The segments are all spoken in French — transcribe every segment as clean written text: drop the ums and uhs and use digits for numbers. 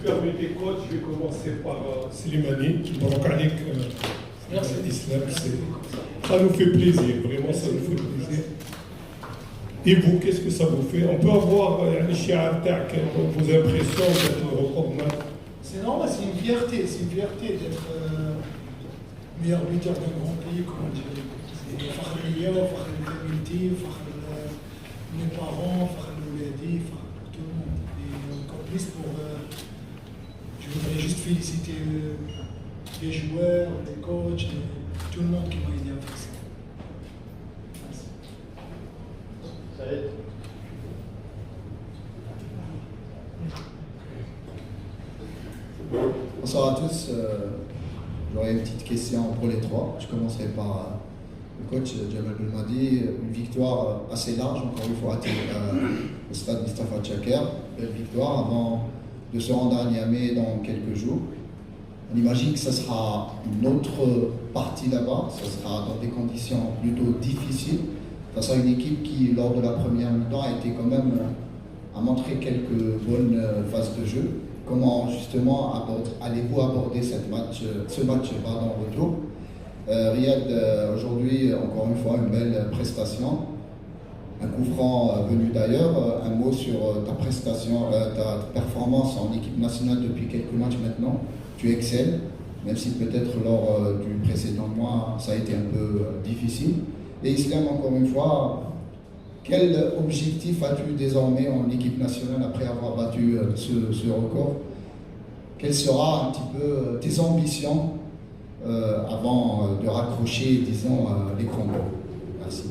permettez, coach, je vais commencer par Slimani. Barak merci l'islam. Ça nous fait plaisir, vraiment, ça nous fait plaisir. Et vous, qu'est-ce que ça vous fait? On peut avoir vos impressions d'être recordman. C'est normal, c'est une fierté d'être meilleur buteur d'un grand pays, comme on dirait. C'est Fakhr Liya, Fakhr Familti, Fakhr mes parents, Fakhr Louladi, Fakhr pour tout le monde. Et encore plus pour. Je voudrais juste féliciter les joueurs, les coachs, tout le monde qui m'a aidé à faire ça. Bonsoir à tous. J'aurais une petite question pour les trois. Je commencerai par le coach Jamal Belmadi. Une victoire assez large, encore une fois, au stade Mustafa Tchaker. Belle victoire avant de se rendre à Niamey dans quelques jours. On imagine que ce sera une autre partie là-bas. Ce sera dans des conditions plutôt difficiles. Face à une équipe qui, lors de la première mi-temps, a montré quelques bonnes phases de jeu. Comment justement allez-vous aborder ce match retour? Riyad, aujourd'hui, encore une fois, une belle prestation. Un coup franc venu d'ailleurs. Un mot sur ta performance en équipe nationale depuis quelques matchs maintenant. Tu excelles, même si peut-être lors du précédent mois, ça a été un peu difficile. Et Islam, encore une fois, quel objectif as-tu désormais en équipe nationale après avoir battu ce record? Quelles seront un petit peu tes ambitions avant de raccrocher, disons, les combats? Merci.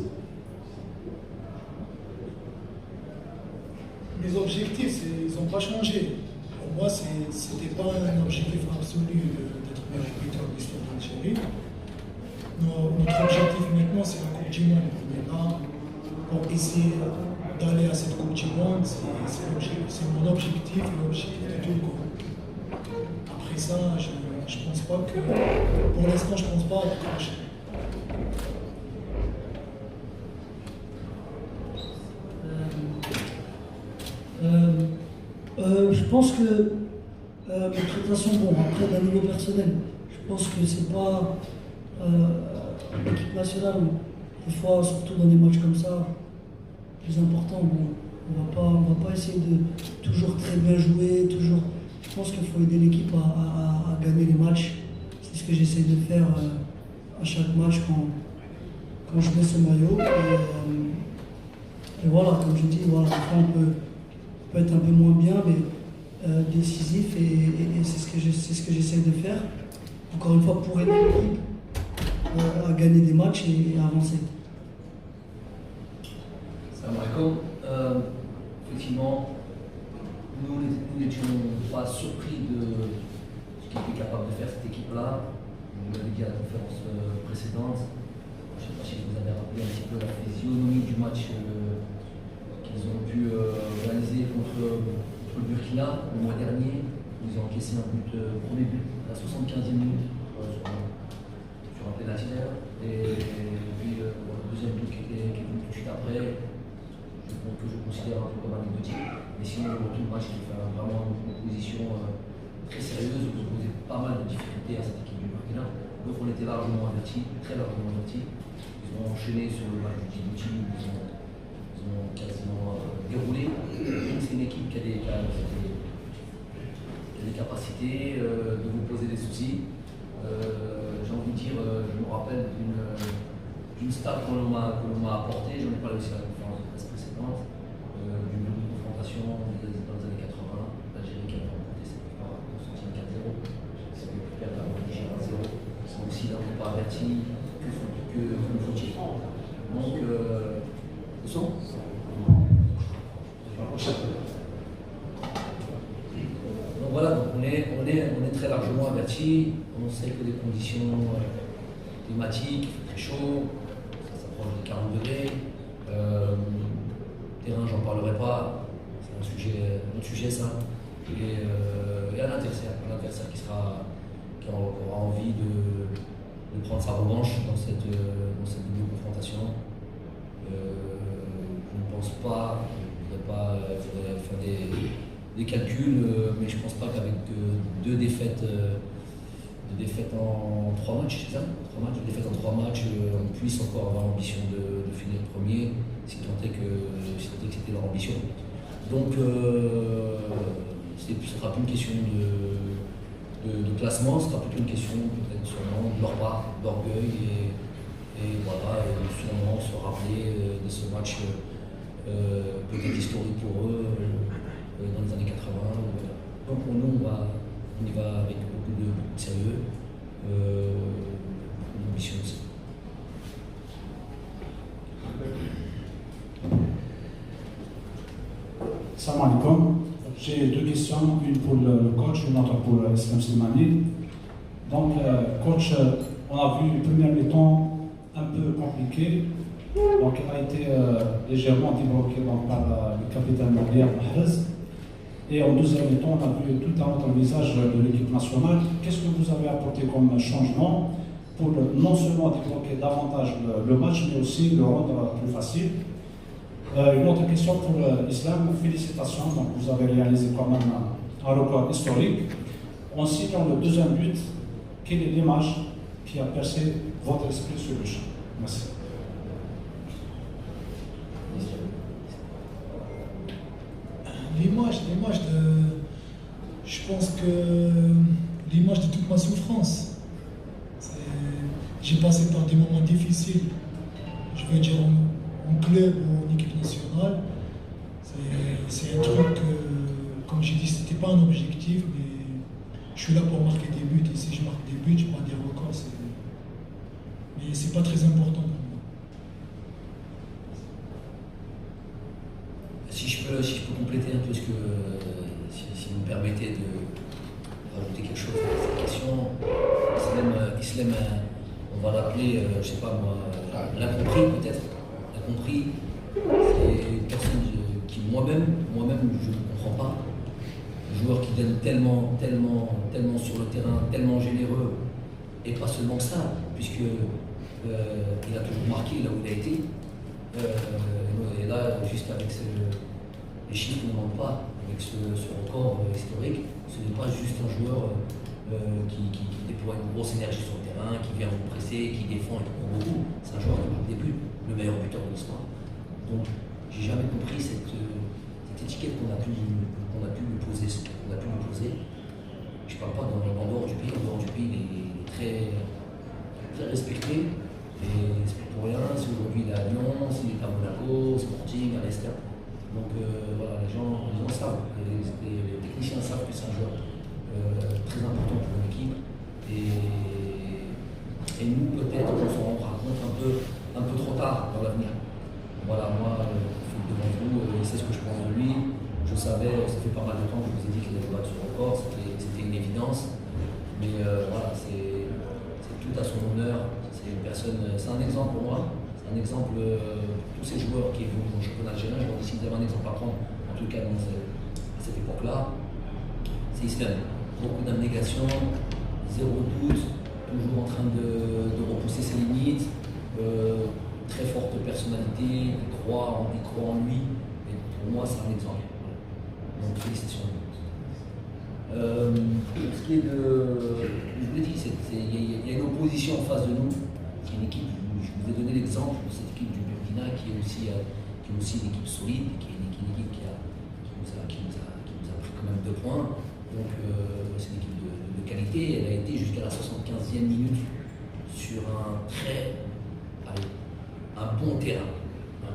Mes objectifs, ils n'ont pas changé. Pour moi, ce n'était pas un objectif absolu d'être meilleur buteur de l'histoire d'Algérie. Notre objectif maintenant, c'est la Coupe du Monde. On est là pour essayer d'aller à cette Coupe du Monde. C'est mon objectif et l'objectif de tout le groupe. Après ça, je pense pas que. Pour l'instant, je pense pas à décrocher. Je pense que mes prestations, bon, après d'un niveau personnel, je pense que c'est pas l'équipe nationale, des fois, surtout dans des matchs comme ça, plus important, bon, on va pas essayer de toujours très bien jouer, toujours. Je pense qu'il faut aider l'équipe à gagner les matchs. C'est ce que j'essaie de faire à chaque match quand je mets ce maillot. Et voilà, comme je dis, voilà, des fois on peut être un peu moins bien, mais décisif, et c'est ce que j'essaie de faire. Encore une fois, pour aider l'équipe à gagner des matchs et à avancer. Salam alaikum. Effectivement, nous n'étions pas surpris de ce qu'était capable de faire cette équipe-là. Vous l'avez dit à la conférence précédente. Je ne sais pas si vous avez rappelé un petit peu la physionomie du match qu'ils ont pu réaliser contre le Burkina le mois dernier. Ils ont encaissé un premier but à la 75e minute sur un pénalty, et puis le deuxième but qui est venu tout de suite après, que je considère un peu comme anecdotique. Mais sinon, tout le match, il fait vraiment une opposition très sérieuse. Vous posez pas mal de difficultés à cette équipe du Burkina. Donc on était largement avertis, très largement avertis. Ils ont enchaîné sur le match du Djibouti, ils ont quasiment déroulé. C'est une équipe qui a des capacités de vous poser des soucis. J'ai envie de dire, je me rappelle d'une stat qu'on m'a apportée, j'en ai parlé aussi à la conférence de presse précédente, d'une double confrontation dans les années 80, l'Algérie qui a remporté cette victoire en soutien 4-0, c'est le plus perdre à l'origine 1-0. C'est aussi là on n'est pas averti que le faut-il. Donc, le son. Donc voilà, donc on est très largement averti. On sait que les conditions climatiques, il fait très chaud, ça s'approche des 40 degrés. Terrain, j'en parlerai pas, c'est un sujet ça. Et un adversaire qui aura envie de prendre sa revanche dans cette double confrontation. Je ne pense pas qu'il faudrait faire des calculs, mais je ne pense pas qu'avec deux défaites en 3 matchs, c'est ça, 3 matchs, 2 défaites en 3 matchs, on puisse encore avoir l'ambition de finir premier, si tant est que c'était leur ambition. Donc, ce ne sera plus une question de classement, ce sera plutôt une question peut-être sûrement de leur part, d'orgueil et voilà, sûrement se rappeler de ce match peut-être historique pour eux dans les années 80. Voilà. Donc pour nous, on y va avec beaucoup de sérieux, d'ambition aussi. Salam alaikum. J'ai 2 questions, une pour le coach, une autre pour Islam Slimani. Donc, coach, on a vu le premier mi-temps un peu compliqué. Donc, il a été légèrement débloqué par le capitaine Magliar Mahrez. Et en deuxième mi-temps, on a vu tout un autre visage de l'équipe nationale. Qu'est-ce que vous avez apporté comme changement pour non seulement débloquer davantage le match, mais aussi le rendre plus facile? Une autre question pour Islam, félicitations, donc vous avez réalisé quand même un record historique. En signant le deuxième but, quelle est l'image qui a percé votre esprit sur le champ? Merci. L'image je pense que l'image de toute ma souffrance. J'ai passé par des moments difficiles, je veux dire en club ou en équipe nationale. C'est un truc, comme j'ai dit, c'était pas un objectif, mais je suis là pour marquer des buts, et si je marque des buts, je ne vais pas dire record, mais c'est pas très important pour moi. Si je peux compléter un peu ce que, si vous me permettez de rajouter quelque chose à cette question, Islam, on va l'appeler, je sais pas moi, l'incompris peut-être. L'incompris, c'est une personne qui moi-même, je ne comprends pas. Un joueur qui donne tellement sur le terrain, tellement généreux, et pas seulement ça, puisque il a toujours marqué là où il a été. Et là, juste avec les chiffres ne mentent pas, avec ce record historique, ce n'est pas juste un joueur qui déploie une grosse énergie sur le terrain, qui vient vous presser, qui défend et qui prend beaucoup. C'est un joueur qui marque des buts, le meilleur buteur de l'histoire. Donc, j'ai jamais compris cette étiquette qu'on a pu lui poser. Je ne parle pas en dehors du pays. En dehors du pays, il est très, très respecté. Et c'est pas pour rien, si aujourd'hui il est à Lyon, s'il est à Monaco, Sporting, à Leicester. Donc voilà, les gens savent, les techniciens savent que c'est un joueur très important pour l'équipe. Et nous, peut-être, on s'en rendra compte un peu trop tard dans l'avenir. Voilà, moi, devant vous, c'est ce que je pense de lui. Je savais, ça fait pas mal de temps que je vous ai dit qu'il allait battre ce record, c'était une évidence. Mais voilà, c'est tout à son honneur. C'est une personne, c'est un exemple pour moi, c'est un exemple pour tous ces joueurs qui évoluent dans le championnat algérien. Je vois si vous avez un exemple à prendre, en tout cas à cette époque-là, c'est Islam. Beaucoup d'abnégation, zéro doute, toujours en train de repousser ses limites, très forte personnalité, il croit en lui, et pour moi c'est un exemple. Donc félicitations. Pour ce qui est je vous l'ai dit, il y a une opposition en face de nous, qui est une équipe, je vous ai donné l'exemple de cette équipe du Burkina qui est aussi une équipe solide, qui est une équipe qui nous a pris quand même 2 points. Donc c'est une équipe de qualité, elle a été jusqu'à la 75e minute sur un bon terrain,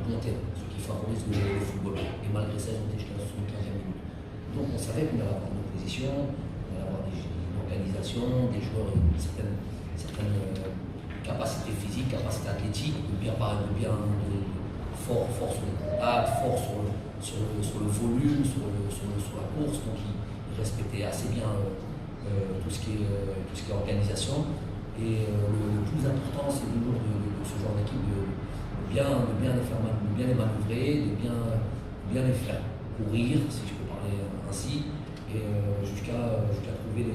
ce qui favorise le football. Et malgré ça, ils ont été jusqu'à la 75e minute. Donc on savait qu'on allait avoir une opposition, on allait avoir une organisation, des joueurs, une certaine capacité physique, capacité athlétique, fort sur les contacts, fort sur le volume, sur la course. Donc ils respectaient assez bien tout ce qui est organisation. Et le plus important, c'est toujours de ce genre d'équipe de bien les manœuvrer, de bien les faire courir, si je peux parler ainsi, et jusqu'à trouver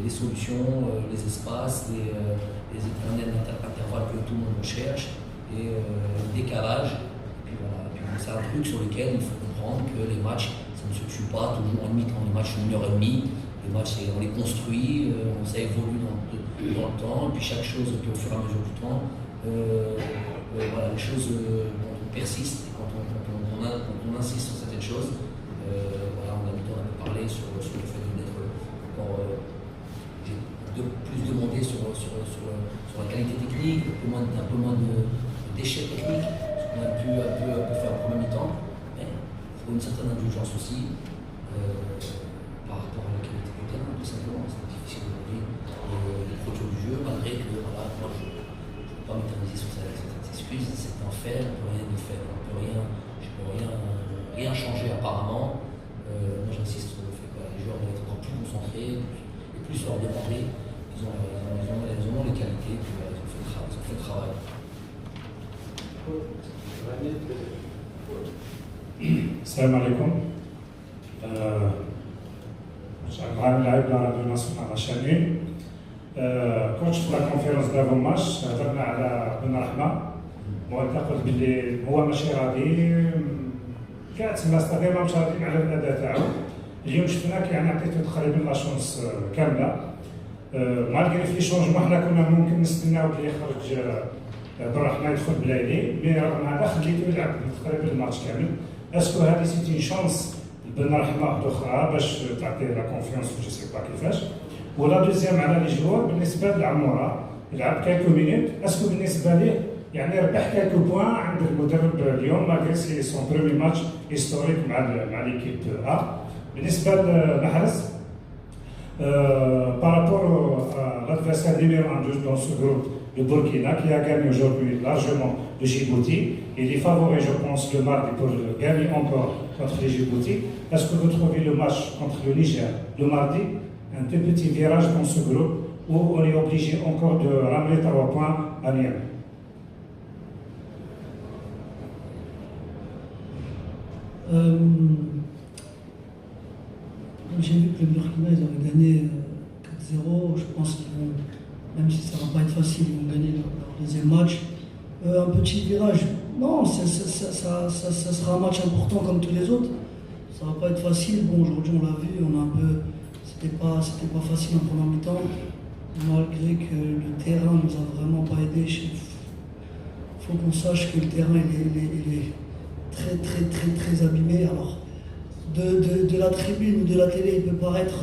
les solutions, les espaces, les éternels intervalles que tout le monde cherche, et le décalage. Puis voilà. Puis c'est un truc sur lequel il faut comprendre que les matchs, ça ne se tue pas toujours en mi-temps. Les matchs sont 1h30, les matchs on les construit, ça évolue dans le temps, et puis chaque chose, puis au fur et à mesure du temps, voilà, les choses persistent, et quand on insiste sur certaines choses, voilà, on a parlé sur le fait d'être encore plus demandé sur la qualité technique, un peu moins de déchets techniques, ce qu'on a pu faire au premier mi-temps, mais il faut une certaine indulgence aussi par rapport à la qualité du terrain, tout simplement. C'est difficile aujourd'hui les produits du jeu, malgré que voilà, moi je ne peux pas m'éterniser sur cette excuse, c'est un fait, on ne peut rien y faire, je ne peux rien changer apparemment. Moi j'insiste sur le fait que les joueurs doivent être encore plus concentrés et plus leur demander. Ils ont les qualités, puis ils ont fait le travail. Salam alaikum. J'aimerais اللاعب ناصر الرشاني. كنت في لا كونفيرونس دافون ماتش هضرنا على بن رحمه وانت قلت باللي هو ماشي راضي كاع تما ستادير ما مش راضيين على الاداء تاعو. اليوم شفناك يعني عطيتو تقريبا لا شونس كامله. مالغري في شونجمون حنا كنا ممكن نستناو بلي يخرج بن رحمه يدخل بلايلي مي رغم هذا خليتو يلعب تقريبا الماتش كامل. اسكو هذه سيتي شونس بن رحمه اخرى باش تعطي لا كونفيونس جو سي با كيفاش. ولا دوزيام على لي جوار بالنسبه لعموره يلعب كالكو مينوت اسكو بالنسبه ليه يعني ربح كالكو بوان عند المدرب اليوم مالغري سي سون برومي ماتش هيستوريك مع ليكيب ا. بالنسبه لمحرز par rapport à l'adversaire numéro 1 dans ce groupe, le Burkina, qui a gagné aujourd'hui largement le Djibouti. Il est favori, je pense, le mardi pour gagner encore contre le Djibouti. Est-ce que vous trouvez le match contre le Niger le mardi un tout petit virage dans ce groupe où on est obligé encore de ramener 3 points à Niamey? J'ai vu que le Burkina, ils avaient gagné 4-0. Je pense qu'ils vont, même si ça ne va pas être facile, ils vont gagner leur deuxième match. Un petit virage, non, ça sera un match important comme tous les autres. Ça ne va pas être facile. Bon, aujourd'hui, on l'a vu, c'était pas facile en première mi-temps, malgré que le terrain ne nous a vraiment pas aidé. Il faut qu'on sache que le terrain il est très très très très abîmé. Alors, de la tribune ou de la télé, il peut paraître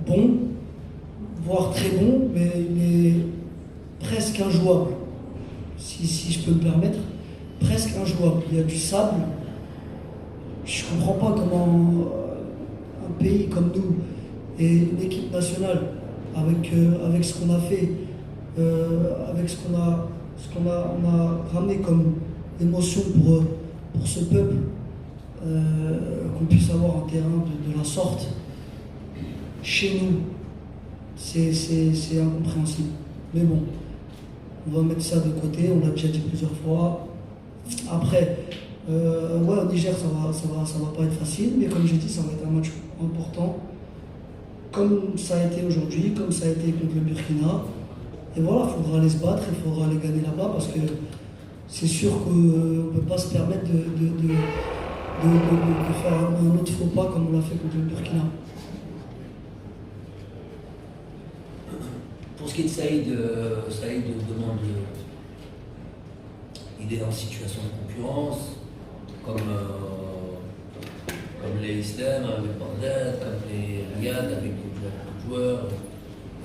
bon, voire très bon, mais il est presque injouable, si je peux me permettre, presque injouable. Il y a du sable. Je ne comprends pas comment un pays comme nous et une équipe nationale, avec ce qu'on a fait, avec ce qu'on a ramené comme émotion pour ce peuple, qu'on puisse avoir un terrain de la sorte chez nous, c'est incompréhensible. Mais bon, on va mettre ça de côté, on l'a déjà dit plusieurs fois. Après, ouais, au Niger, ça va pas être facile, mais comme j'ai dit, ça va être un match important, comme ça a été aujourd'hui, comme ça a été contre le Burkina. Et voilà, il faudra aller se battre, il faudra aller gagner là-bas, parce que c'est sûr qu'on ne peut pas se permettre de faire un autre faux pas comme on l'a fait contre le Burkina. Pour ce qui est de Saïd demande, il est en situation de concurrence, comme les Islam avec Bagdad, comme les Riyad avec d'autres joueurs.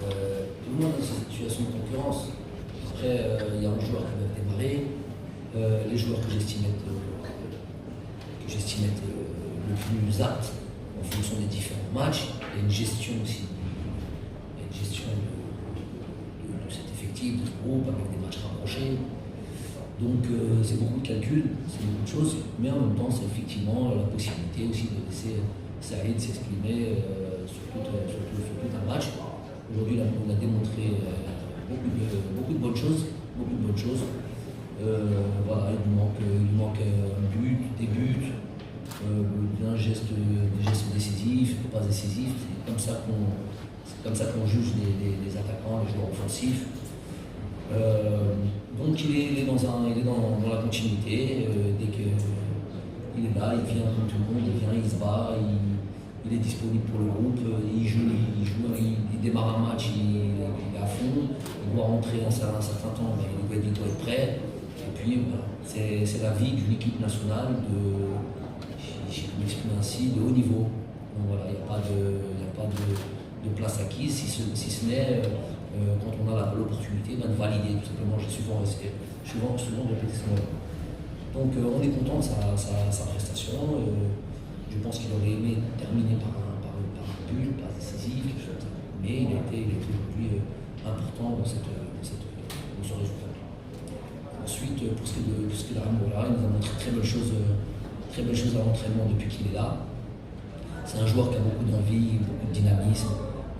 Tout le monde est dans cette situation de concurrence. Après, il y a un joueur qui va démarrer. Les joueurs que j'estime être le plus apte en fonction des différents matchs. Il y a une gestion aussi. Il y a une gestion de cet effectif, de ce groupe, avec des matchs rapprochés. Donc c'est beaucoup de calculs, c'est beaucoup de choses, mais en même temps c'est effectivement la possibilité aussi de laisser Saïd s'exprimer sur tout un match. Aujourd'hui on a démontré beaucoup de bonnes choses. Voilà, il lui manque un but, des buts, des gestes décisifs, des passes décisives. C'est comme ça qu'on juge les attaquants, les joueurs offensifs. Donc il est dans la continuité, dès qu'il est là, là, il vient comme tout le monde, il vient, il se bat, il est disponible pour le groupe, il joue, il démarre un match, il est à fond, il doit rentrer à un certain temps, mais il doit être prêt. Et puis voilà, c'est la vie d'une équipe nationale je m'exprime ainsi, de haut niveau. Donc voilà, il n'y a pas de place acquise, si ce n'est quand on a l'opportunité de valider tout simplement. J'ai souvent répété ce mot. Donc on est content de sa prestation. Je pense qu'il aurait aimé terminer par un but, pas décisif, quelque chose comme ça. Mais il a été aujourd'hui important dans ce résultat. Ensuite, pour ce qui est de Ramola, il nous a montré très belle chose à l'entraînement depuis qu'il est là. C'est un joueur qui a beaucoup d'envie, beaucoup de dynamisme,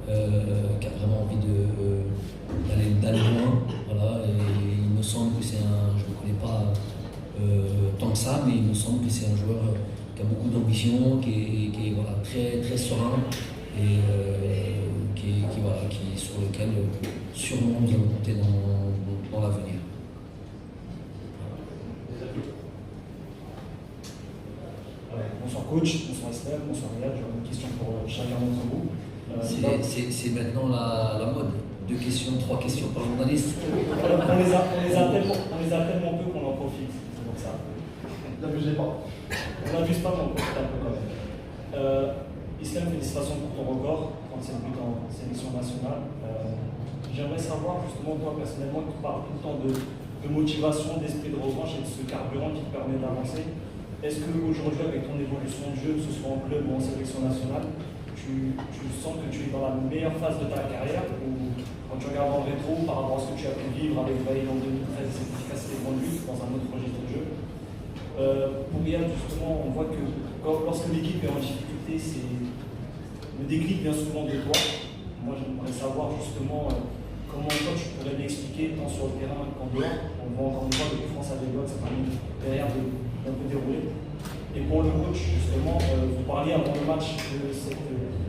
qui a vraiment envie d'aller loin. Voilà, et il me semble que je ne le connais pas tant que ça, mais il me semble que c'est un joueur qui a beaucoup d'ambition, qui est voilà, très, très serein et sur lequel sûrement nous allons compter dans l'avenir. Bonsoir coach, bonsoir Estelle, bonsoir Riyad, j'aurais une question pour chacun d'entre vous. C'est maintenant la mode. 2 questions, 3 questions par journaliste. On les a tellement peu qu'on en profite, c'est pour ça. N'abusez pas. On n'abuse pas, mais on profite un peu quand même. Islam, félicitations pour ton record, 37 buts en sélection nationale. J'aimerais savoir justement, toi personnellement, tu parles tout le temps de motivation, d'esprit de revanche et de ce carburant qui te permet d'avancer. Est-ce qu'aujourd'hui, avec ton évolution de jeu, que ce soit en club ou en sélection nationale, tu sens que tu es dans la meilleure phase de ta carrière, ou quand tu regardes en rétro par rapport à ce que tu as pu vivre avec Vaïd en 2013 et cette efficacité de but dans un autre registre de jeu? Pour Riyad, justement, on voit que lorsque l'équipe est en difficulté, le déclic vient souvent de toi. Moi, j'aimerais savoir justement comment toi tu pourrais l'expliquer tant sur le terrain qu'en dehors. On voit encore une fois que France a des blocs, c'est un derrière d'un peu déroulé. Et pour le coach, justement, vous parliez avant le match de cette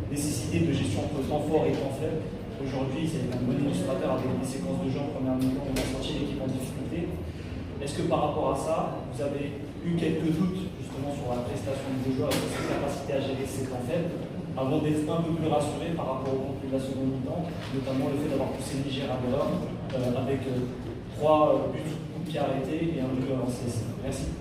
nécessité de gestion entre temps fort et temps faible. Aujourd'hui, c'est un bon illustrateur avec des séquences de jeu en première mi-temps, on a sorti l'équipe en difficulté. Est-ce que par rapport à ça, vous avez eu quelques doutes justement sur la prestation de vos joueurs et sur cette capacité à gérer ces temps faibles, avant d'être un peu plus rassuré par rapport au contenu de la seconde mi-temps, notamment le fait d'avoir poussé Niger à l'erreur avec 3 buts coup de pied arrêtés et un but en CSC. Merci.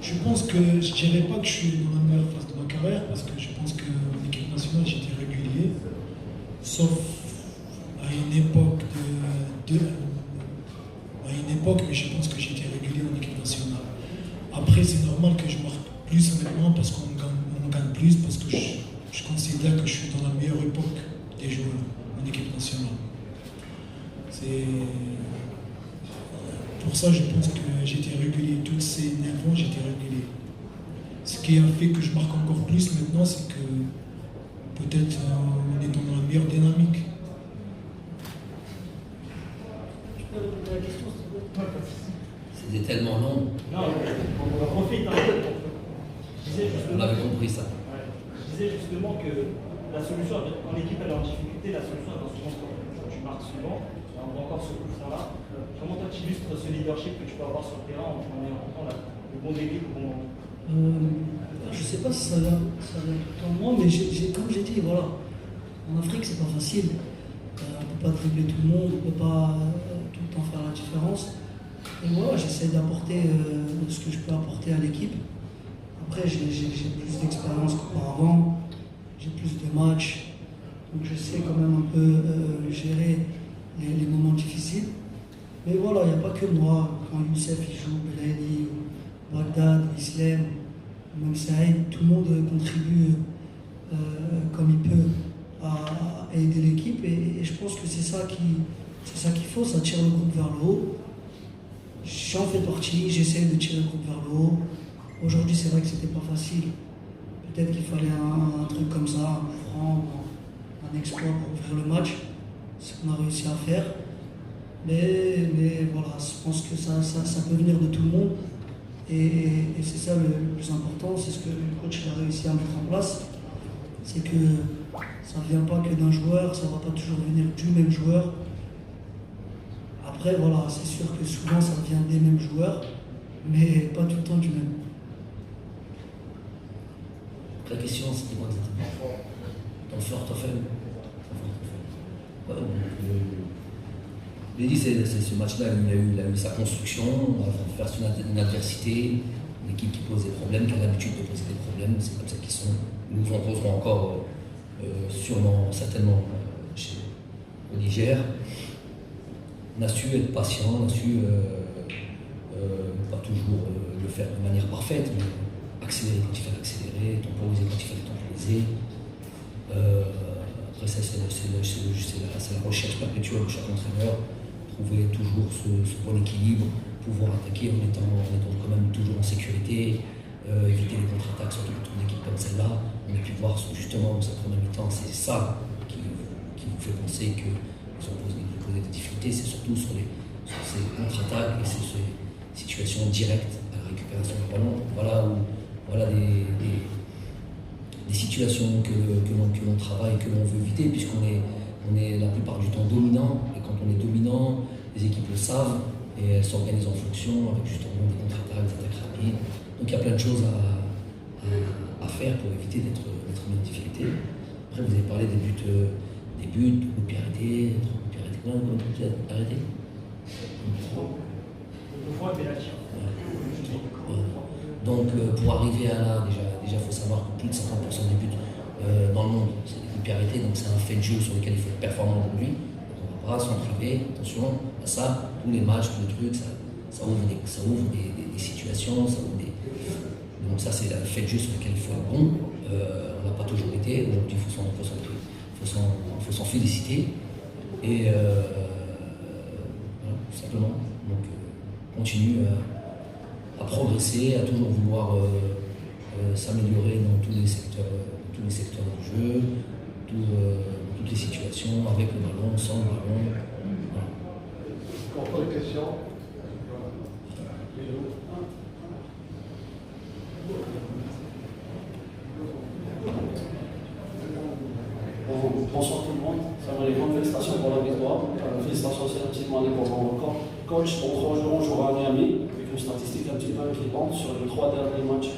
Je pense que je ne dirais pas que je suis dans la meilleure phase de ma carrière parce que je pense qu'en équipe nationale j'étais régulier, sauf à une époque mais je pense que j'étais régulier en équipe nationale. Après, c'est normal que je marque plus maintenant parce qu'on gagne plus, parce que je considère que je suis dans la meilleure époque des joueurs en équipe nationale. Pour ça, je pense que j'étais régulier. Toutes ces 9 ans, j'étais régulier. Ce qui a fait que je marque encore plus maintenant, c'est que peut-être on est dans la meilleure dynamique. Tu peux répéter la question, s'il te plaît? C'était tellement long. Non, on en profite un peu. On avait compris ça. Ouais. Je disais justement que la solution, quand l'équipe est en difficulté, la solution est souvent quand tu marques souvent. On voit encore ce coup là. Comment toi tu illustres ce leadership que tu peux avoir sur le terrain en ayant le bon déclic au bon moment? Je ne sais pas si ça vient tout le temps de moi, mais comme j'ai dit, voilà, en Afrique c'est pas facile. On ne peut pas dribbler tout le monde, on ne peut pas tout le temps faire la différence. Et voilà, j'essaie d'apporter ce que je peux apporter à l'équipe. Après, j'ai plus d'expérience qu'auparavant, j'ai plus de matchs, donc je sais quand même un peu gérer les moments difficiles. Mais voilà, il n'y a pas que moi. Quand Youssef il joue, Belhaïdi, Bagdad, Islam, même Saïd, tout le monde contribue comme il peut à aider l'équipe. Et je pense que c'est ça qu'il faut, ça tire le groupe vers le haut. J'en fais partie, j'essaie de tirer le groupe vers le haut. Aujourd'hui, c'est vrai que c'était pas facile. Peut-être qu'il fallait un truc comme ça, un coup franc, un exploit pour ouvrir le match. Ce qu'on a réussi à faire. Mais voilà, je pense que ça peut venir de tout le monde. Et c'est ça le plus important, c'est ce que le coach a réussi à mettre en place. C'est que ça ne vient pas que d'un joueur, ça ne va pas toujours venir du même joueur. Après, voilà, c'est sûr que souvent ça vient des mêmes joueurs, mais pas tout le temps du même. La question, c'était quoi exactement? Ton fort, ton faible. Mehdi, c'est ce match-là, il a eu sa construction, face à une adversité, une équipe qui pose des problèmes, qui a l'habitude de poser des problèmes, c'est comme ça qu'ils sont. Ils nous en poseront encore sûrement, certainement au Niger. On a su être patient, on a su pas toujours le faire de manière parfaite, mais accélérer quand il fallait accélérer, temporiser quand il fallait temporiser. Après ça, c'est la recherche perpétuelle de chaque entraîneur, trouver toujours ce bon équilibre, pouvoir attaquer en étant quand même toujours en sécurité, éviter les contre-attaques, surtout contre une équipe comme celle-là. On a pu voir justement dans cette première mi-temps, c'est ça qui nous fait penser qu'ils ont posé des difficultés, c'est surtout sur ces contre-attaques et ces situations directes à la récupération du ballon. Voilà des situations que l'on travaille, que l'on veut éviter, puisqu'on est la plupart du temps dominant, et quand on est dominant, les équipes le savent, et elles s'organisent en fonction, avec justement des contre-attaques, des attaques rapides. Donc il y a plein de choses à faire pour éviter d'être mis en difficulté. Après, vous avez parlé des buts, de coups de pied arrêtés, comment tu as arrêté? Donc pour arriver à là, déjà il faut savoir que plus de 50% des buts dans le monde, c'est des coups de pied arrêtés, donc c'est un fait de jeu sur lequel il faut être performant aujourd'hui. On ne va pas s'en priver, attention à ça, tous les matchs, tous les trucs, ça ouvre des situations, donc ça c'est un fait de jeu sur lequel il faut être bon. On n'a pas toujours été, aujourd'hui il faut s'en féliciter. Et voilà, tout simplement. Donc continue à progresser, à toujours vouloir s'améliorer dans tous les secteurs du jeu, toutes les situations, avec le ballon, sans le ballon. Voilà. Autre question? Bonsoir tout le monde, félicitations pour la victoire, félicitations aussi à Tilmani pour son record. Coach, dans 3 jours on jouera à Miami, avec une statistique un petit peu inquiétante sur les 3 derniers matchs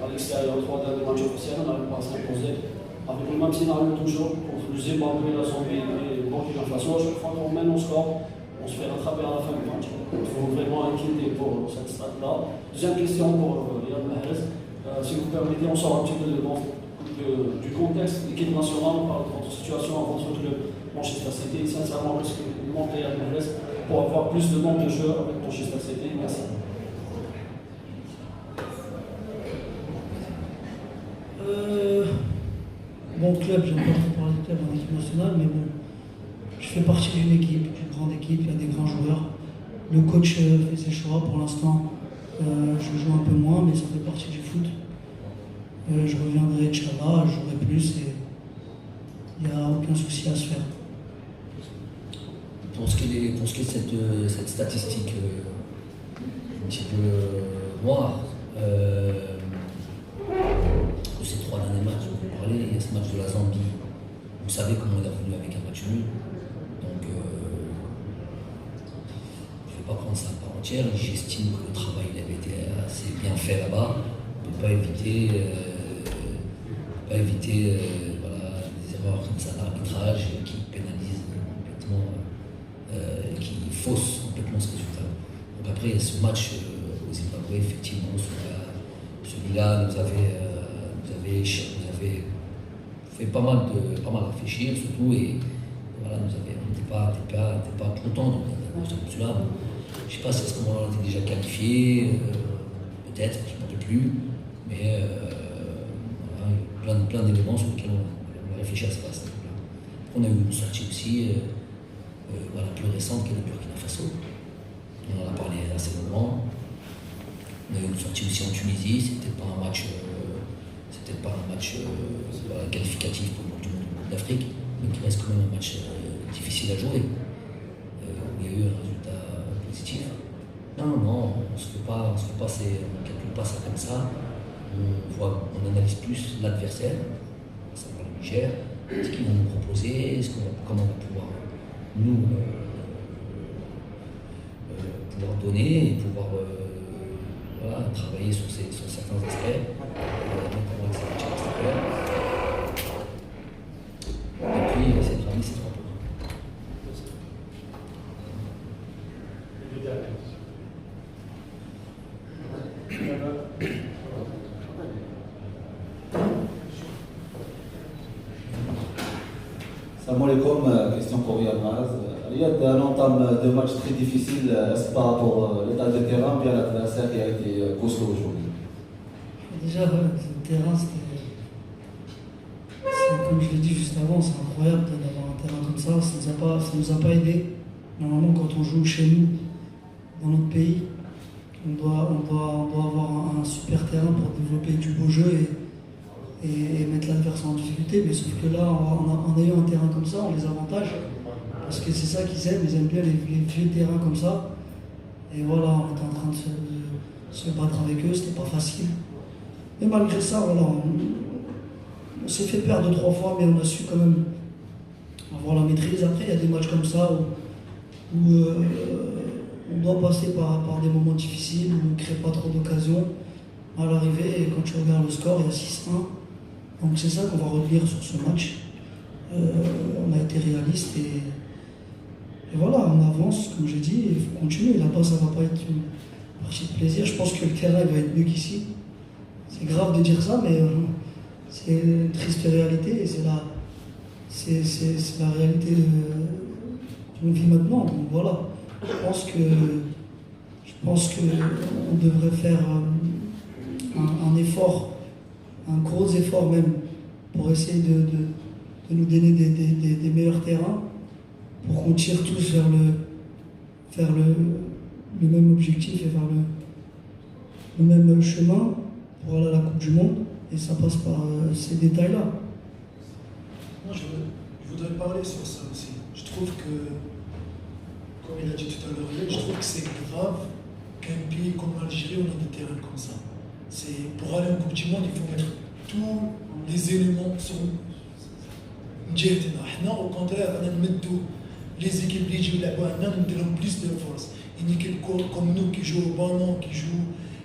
à l'extérieur, 3 derniers matchs officiels, on n'arrive pas à s'imposer. Avec le même scénario toujours, pour le Zimbabwe, la Zambie et Burkina Faso, à chaque fois qu'on mène au score, on se fait rattraper à la fin du match. Il faut vraiment inquiéter pour cette stade-là. Deuxième question pour Yann Mahrez. Si vous permettez, on sort un petit peu du contexte, l'équipe nationale, on parle de votre situation à votre club Manchester City. Sincèrement, est-ce que vous montez à Mahrez pour avoir plus de nombre de joueurs avec Manchester City? Merci. Bon club, j'aime pas trop parler de club en équipe nationale, mais bon, je fais partie d'une équipe, d'une grande équipe, il y a des grands joueurs. Le coach fait ses choix pour l'instant. Je joue un peu moins, mais ça fait partie du foot. Je reviendrai, Inch'Allah, je jouerai plus et il n'y a aucun souci à se faire. Pour ce qui est de cette statistique un petit peu noire, de ces 3 derniers matchs dont vous parlez, il y a ce match de la Zambie. Vous savez comment il est revenu avec un match nul. Donc je ne vais pas prendre ça à part entière. J'estime que le travail avait été assez bien fait là-bas. On ne peut pas éviter voilà, des erreurs comme ça d'arbitrage qui pénalisent complètement, qui faussent complètement ce résultat. Donc après, il y a ce match au Zimbabwe, effectivement, celui-là nous avait fait pas mal réfléchir, surtout, et voilà, on n'était pas contents de ce match-là. Je ne sais pas si à ce moment-là on était déjà qualifié, peut-être, je ne sais plus, mais voilà, plein d'éléments sur lesquels on a réfléchi à ce passage. On a eu une sortie aussi, voilà, plus récente qui est le Burkina Faso. On en a parlé assez longuement. On a eu une sortie aussi en Tunisie, c'était pas un match qualificatif pour le Coupe du Monde ou d'Afrique, mais qui reste quand même un match difficile à jouer, où il y a eu un résultat positif. Non, on ne se fait pas, on ne calcule pas ça comme ça. On analyse plus l'adversaire, ça va le Niger, ce qu'ils vont nous proposer, comment on va pouvoir nous pouvoir donner et pouvoir voilà, travailler sur certains aspects, notamment avec ces matchs extérieurs. Et puis essayer de ramener ces 3 points. Salam alaikum, question pour Riyad Mahrez. Riyad, on entame 2 matchs très difficiles. Est-ce par rapport à l'état de terrain, bien l'adversaire qui a été costaud aujourd'hui? Déjà, le terrain, comme je l'ai dit juste avant, c'est incroyable d'avoir un terrain comme ça. Ça nous a pas aidé. Normalement, quand on joue chez nous, dans notre pays, on doit avoir un super terrain pour développer du beau jeu et mettre l'adversaire en difficulté. Mais sauf que là, en ayant un terrain comme ça, on les avantage. Parce que c'est ça qu'ils aiment. Ils aiment bien les vieux terrains comme ça. Et voilà, on était en train de se battre avec eux. C'était pas facile. Mais malgré ça, voilà, on s'est fait perdre 2-3 fois, mais on a su quand même avoir la maîtrise. Après, il y a des matchs comme ça où on doit passer par des moments difficiles, où on ne crée pas trop d'occasions à l'arrivée. Et quand tu regardes le score, il y a 6-1. Donc c'est ça qu'on va retenir sur ce match. On a été réaliste et voilà, on avance, comme j'ai dit, il faut continuer. Là-bas, ça ne va pas être une partie de plaisir. Je pense que le terrain va être mieux qu'ici. C'est grave de dire ça, mais c'est une triste réalité et c'est la réalité qu'on vit maintenant. Donc voilà, je pense que on devrait faire un effort, un gros effort même, pour essayer de nous donner des meilleurs terrains, pour qu'on tire tous vers le même objectif et vers le même chemin pour aller à la Coupe du Monde. Et ça passe par ces détails-là. Moi, je voudrais parler sur ça aussi. Je trouve que, comme il a dit tout à l'heure, je trouve que c'est grave qu'un pays comme l'Algérie, on a des terrains comme ça. Pour aller en Coupe du Monde, il faut mettre tous les éléments sur nous. Au contraire, on a mis les équipes qui jouent là-bas, on a plus de force. Une équipe comme nous qui joue au ballon,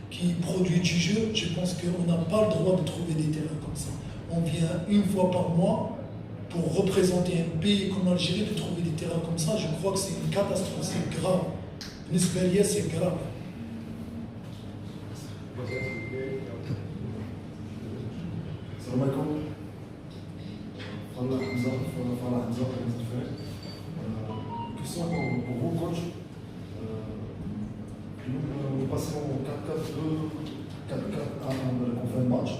qui produit du jeu, je pense qu'on n'a pas le droit de trouver des terrains comme ça. On vient une fois par mois pour représenter un pays comme l'Algérie, de trouver des terrains comme ça. Je crois que c'est une catastrophe, c'est grave. Nisbelia, c'est grave. Salam alaikum. Question pour vous, coach. Nous passons en 4-4-2, 4-4-1 en fin de match.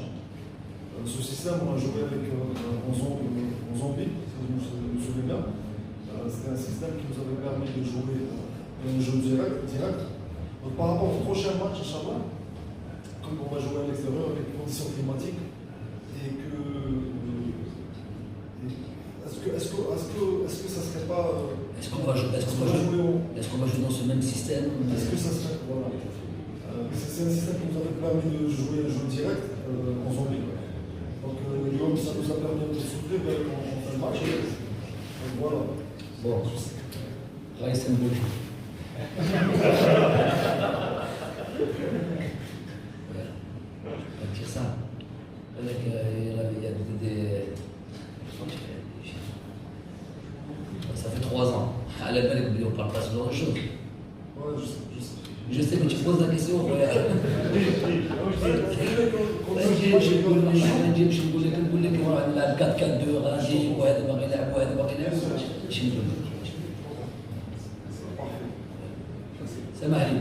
Ce système, on a joué avec Zombi, si je me souviens bien. C'était un système qui nous avait permis de jouer un jeu direct. Donc, par rapport au prochain match, Inch'Allah, comme on va jouer à l'extérieur avec les conditions climatiques, et que. Est-ce que ça serait pas. Est-ce qu'on va jouer dans ce même système? Est-ce que ça serait. Voilà. C'est un système qui nous avait permis de jouer un jeu direct en zombie. Donc, Lyon, ça nous a permis de souffler en fin de match. Donc, voilà. Bon. Là, c'est un beau jeu. On va dire ça. Il y a des. Ça fait 3 ans. À la belle, on ne parle pas ce genre de choses. Ouais, je sais. Je sais, mais tu poses la question. Ouais. نقول لك 4-4-2 غادي وهذا باغي يلعب وهذا باغي يلعب شنو نقول لك؟ سامحني.